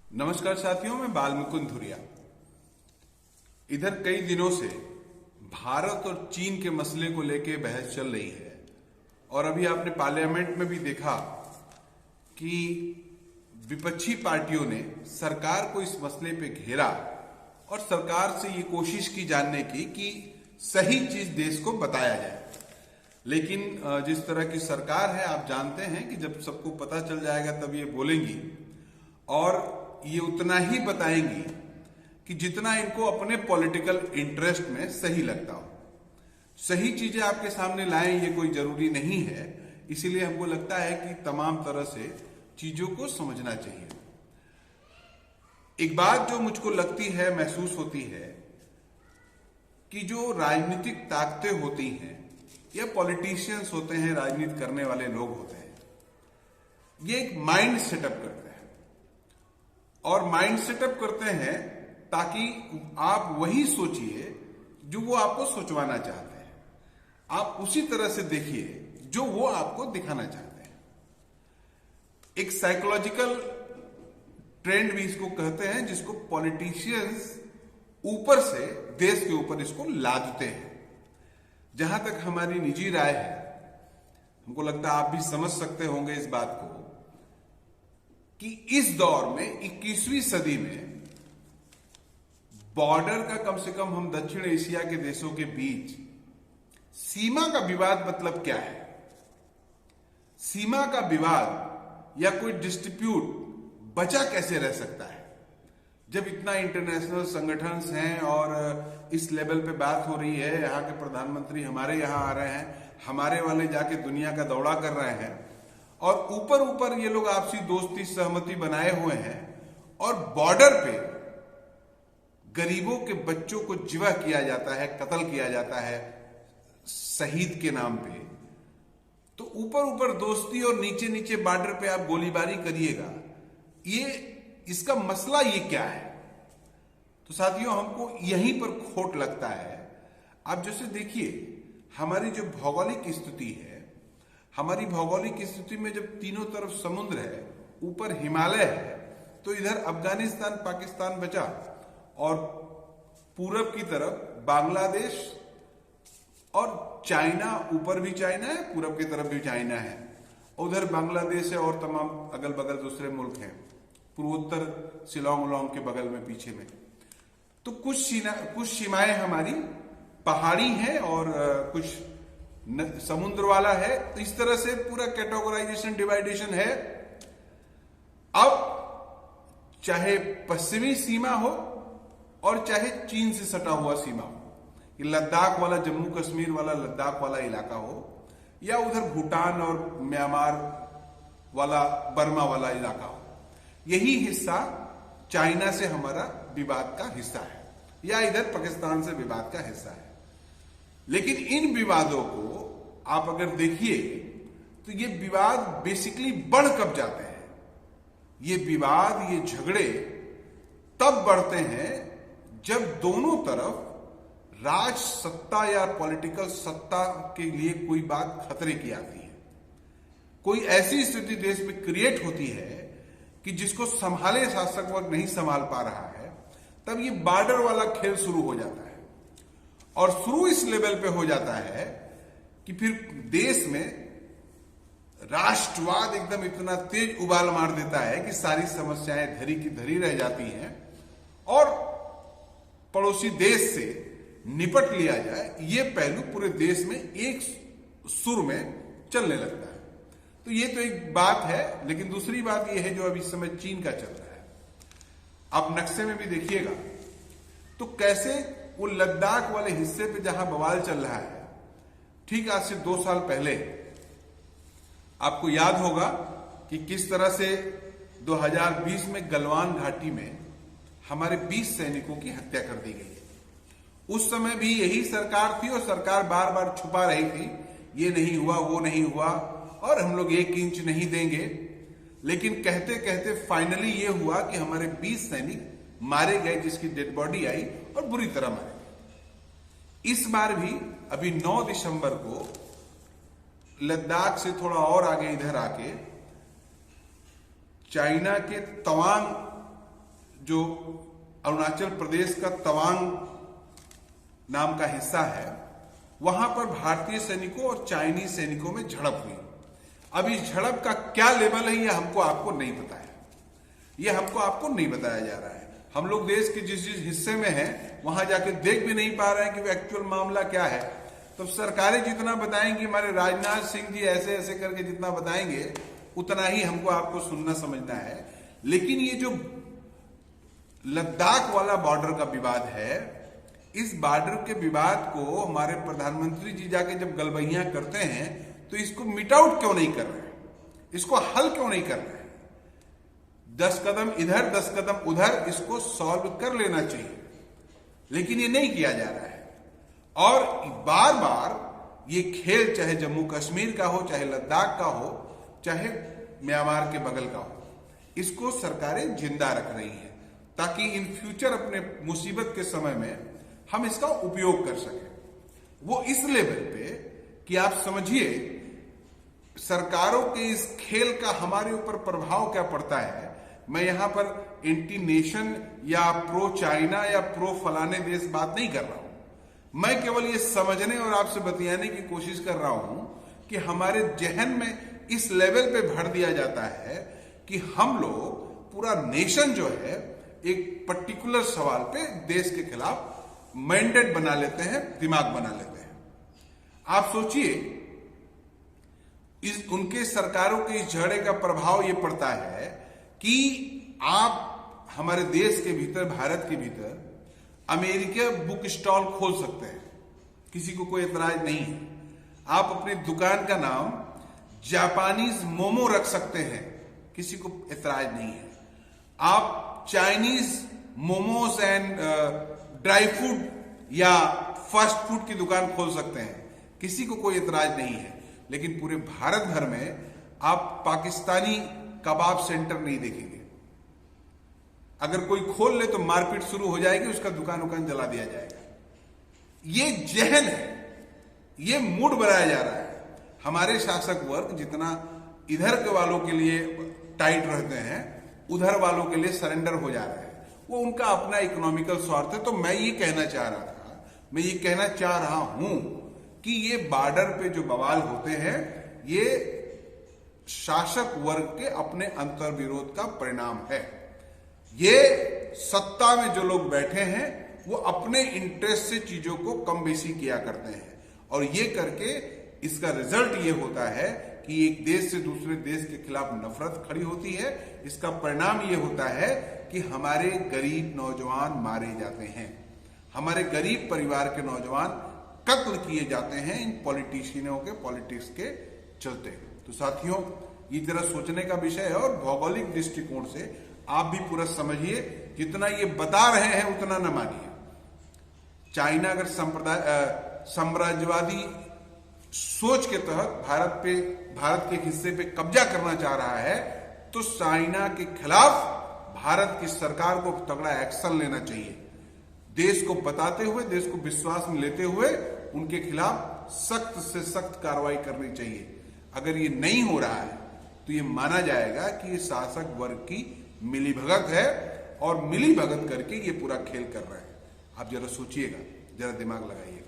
नमस्कार साथियों, मैं बालमुकुंद धुरिया। इधर कई दिनों से भारत और चीन के मसले को लेकर बहस चल रही है और अभी आपने पार्लियामेंट में भी देखा कि विपक्षी पार्टियों ने सरकार को इस मसले पे घेरा और सरकार से ये कोशिश की जानने की कि सही चीज देश को बताया जाए। लेकिन जिस तरह की सरकार है, आप जानते हैं कि जब सबको पता चल जाएगा तब ये बोलेंगी और ये उतना ही बताएंगी कि जितना इनको अपने पॉलिटिकल इंटरेस्ट में सही लगता हो। सही चीजें आपके सामने लाएं ये कोई जरूरी नहीं है, इसीलिए हमको लगता है कि तमाम तरह से चीजों को समझना चाहिए। एक बात जो मुझको लगती है, महसूस होती है कि जो राजनीतिक ताकतें होती हैं या पॉलिटिशियंस होते हैं, राजनीति करने वाले लोग होते हैं, ये एक माइंड सेटअप करते हैं और माइंड सेटअप करते हैं ताकि आप वही सोचिए जो वो आपको सोचवाना चाहते हैं, आप उसी तरह से देखिए जो वो आपको दिखाना चाहते हैं। एक साइकोलॉजिकल ट्रेंड भी इसको कहते हैं, जिसको पॉलिटिशियंस ऊपर से देश के ऊपर इसको लादते हैं। जहां तक हमारी निजी राय है, हमको लगता है आप भी समझ सकते होंगे इस बात को कि इस दौर में 21वीं सदी में बॉर्डर का कम से कम हम दक्षिण एशिया के देशों के बीच सीमा का विवाद मतलब क्या है। सीमा का विवाद या कोई डिस्प्यूट बचा कैसे रह सकता है जब इतना इंटरनेशनल संगठन्स हैं और इस लेवल पे बात हो रही है। यहाँ के प्रधानमंत्री हमारे यहाँ आ रहे हैं, हमारे वाले जाके दुनिया का दौरा कर रहे हैं और ऊपर ऊपर ये लोग आपसी दोस्ती सहमति बनाए हुए हैं और बॉर्डर पे गरीबों के बच्चों को जिवा किया जाता है, कत्ल किया जाता है शहीद के नाम पे। तो ऊपर ऊपर दोस्ती और नीचे नीचे बॉर्डर पे आप गोलीबारी करिएगा, ये इसका मसला ये क्या है। तो साथियों, हमको यहीं पर खोट लगता है। आप जैसे देखिए, हमारी जो भौगोलिक स्थिति है, हमारी भौगोलिक स्थिति में जब तीनों तरफ समुद्र है, ऊपर हिमालय है, तो इधर अफगानिस्तान पाकिस्तान बचा और पूरब की तरफ बांग्लादेश और चाइना, ऊपर भी चाइना है, पूरब की तरफ भी चाइना है, उधर बांग्लादेश है और तमाम अगल बगल दूसरे मुल्क हैं, पूर्वोत्तर शिलोंग उलोंग के बगल में पीछे में। तो कुछ सीमाएं हमारी पहाड़ी हैं और कुछ समुद्र वाला है। तो इस तरह से पूरा कैटेगराइजेशन, डिवाइडेशन है। अब चाहे पश्चिमी सीमा हो और चाहे चीन से सटा हुआ सीमा हो, ये लद्दाख वाला, जम्मू कश्मीर वाला लद्दाख वाला इलाका हो या उधर भूटान और म्यांमार वाला, बर्मा वाला इलाका हो, यही हिस्सा चाइना से हमारा विवाद का हिस्सा है या इधर पाकिस्तान से विवाद का हिस्सा है। लेकिन इन विवादों को आप अगर देखिए तो ये विवाद बेसिकली बढ़ कब जाते हैं। ये विवाद, ये झगड़े तब बढ़ते हैं जब दोनों तरफ राज सत्ता या पॉलिटिकल सत्ता के लिए कोई बात खतरे की आती है। कोई ऐसी स्थिति देश में क्रिएट होती है कि जिसको संभाले शासक वर्ग नहीं संभाल पा रहा है, तब ये बॉर्डर वाला खेल शुरू हो जाता है। और शुरू इस लेवल पे हो जाता है कि फिर देश में राष्ट्रवाद एकदम इतना तेज उबाल मार देता है कि सारी समस्याएं धरी की धरी रह जाती हैं और पड़ोसी देश से निपट लिया जाए, ये पहलू पूरे देश में एक सुर में चलने लगता है। तो ये तो एक बात है। लेकिन दूसरी बात ये है जो अभी इस समय चीन का चल रहा है। आप नक्शे में भी देखिएगा तो कैसे वो लद्दाख वाले हिस्से पे जहां बवाल चल रहा है, ठीक आज से 2 साल पहले आपको याद होगा कि किस तरह से 2020 में गलवान घाटी में हमारे 20 सैनिकों की हत्या कर दी गई। उस समय भी यही सरकार थी और सरकार बार बार छुपा रही थी, ये नहीं हुआ, वो नहीं हुआ और हम लोग 1 इंच नहीं देंगे। लेकिन कहते कहते फाइनली ये हुआ कि हमारे 20 सैनिक मारे गए, जिसकी डेड बॉडी आई और बुरी तरह मारे गए। इस बार भी अभी 9 दिसंबर को लद्दाख से थोड़ा और आगे इधर आके चाइना के तवांग जो अरुणाचल प्रदेश का तवांग नाम का हिस्सा है, वहां पर भारतीय सैनिकों और चाइनीज सैनिकों में झड़प हुई। अब इस झड़प का क्या लेवल है यह हमको आपको नहीं पता है, यह हमको आपको नहीं बताया जा रहा है। हम लोग देश के जिस जिस हिस्से में हैं वहां जाके देख भी नहीं पा रहे हैं कि वो एक्चुअल मामला क्या है। तो सरकारें जितना बताएंगी, हमारे राजनाथ सिंह जी ऐसे ऐसे करके जितना बताएंगे, उतना ही हमको आपको सुनना समझना है। लेकिन ये जो लद्दाख वाला बॉर्डर का विवाद है, इस बॉर्डर के विवाद को हमारे प्रधानमंत्री जी जाके जब गलबैया करते हैं तो इसको मिट आउट क्यों नहीं कर रहे हैं, इसको हल क्यों नहीं कर रहे हैं? 10 कदम इधर 10 कदम उधर इसको सॉल्व कर लेना चाहिए, लेकिन ये नहीं किया जा रहा है। और बार बार ये खेल चाहे जम्मू कश्मीर का हो, चाहे लद्दाख का हो, चाहे म्यांमार के बगल का हो, इसको सरकारें जिंदा रख रही हैं ताकि इन फ्यूचर अपने मुसीबत के समय में हम इसका उपयोग कर सकें। वो इस लेवल पे कि आप समझिए सरकारों के इस खेल का हमारे ऊपर प्रभाव क्या पड़ता है। मैं यहां पर एंटी नेशन या प्रो चाइना या प्रो फलाने देश बात नहीं कर रहा हूं, मैं केवल ये समझने और आपसे बतियाने की कोशिश कर रहा हूं कि हमारे जहन में इस लेवल पे भर दिया जाता है कि हम लोग पूरा नेशन जो है एक पर्टिकुलर सवाल पे देश के खिलाफ मैंडेट बना लेते हैं, दिमाग बना लेते हैं। आप सोचिए इस उनके सरकारों के इस झगड़े का प्रभाव ये पड़ता है कि आप हमारे देश के भीतर, भारत के भीतर अमेरिका बुक स्टॉल खोल सकते हैं, किसी को कोई एतराज नहीं है। आप अपनी दुकान का नाम जापानीज मोमो रख सकते हैं, किसी को एतराज नहीं है। आप Chinese momos and dry food या फास्ट फूड की दुकान खोल सकते हैं, किसी को कोई एतराज नहीं है। लेकिन पूरे भारत भर में आप पाकिस्तानी कबाब सेंटर नहीं देखेंगे। अगर कोई खोल ले तो मारपीट शुरू हो जाएगी, उसका दुकान जला दिया जाएगा। ये जहन है, ये मूड बनाया जा रहा है। हमारे शासक वर्ग जितना इधर के वालों के लिए टाइट रहते हैं, उधर वालों के लिए सरेंडर हो जा रहे हैं। वो उनका अपना इकोनॉमिकल स्वार्थ है। तो मैं ये कहना चाह रहा था, मैं ये कहना चाह रहा हूं कि ये बॉर्डर पे जो बवाल होते हैं ये शासक वर्ग के अपने अंतर्विरोध का परिणाम है। ये सत्ता में जो लोग बैठे हैं वो अपने इंटरेस्ट से चीजों को कम बेसी किया करते हैं, और ये करके इसका रिजल्ट ये होता है कि एक देश से दूसरे देश के खिलाफ नफरत खड़ी होती है। इसका परिणाम ये होता है कि हमारे गरीब नौजवान मारे जाते हैं, हमारे गरीब परिवार के नौजवान कत्ल किए जाते हैं इन पॉलिटिशियनों के पॉलिटिक्स के चलते। तो साथियों, ये जरा सोचने का विषय है, और भौगोलिक दृष्टिकोण से आप भी पूरा समझिए। जितना ये बता रहे हैं उतना न मानिए। चाइना अगर साम्राज्यवादी सोच के तहत भारत के हिस्से पे कब्जा करना चाह रहा है, तो चाइना के खिलाफ भारत की सरकार को तगड़ा एक्शन लेना चाहिए। देश को बताते हुए, देश को विश्वास में लेते हुए उनके खिलाफ सख्त से सख्त कार्रवाई करनी चाहिए। अगर ये नहीं हो रहा है तो ये माना जाएगा कि ये शासक वर्ग की मिलीभगत है, और मिलीभगत करके ये पूरा खेल कर रहे हैं। आप जरा सोचिएगा, जरा दिमाग लगाइए।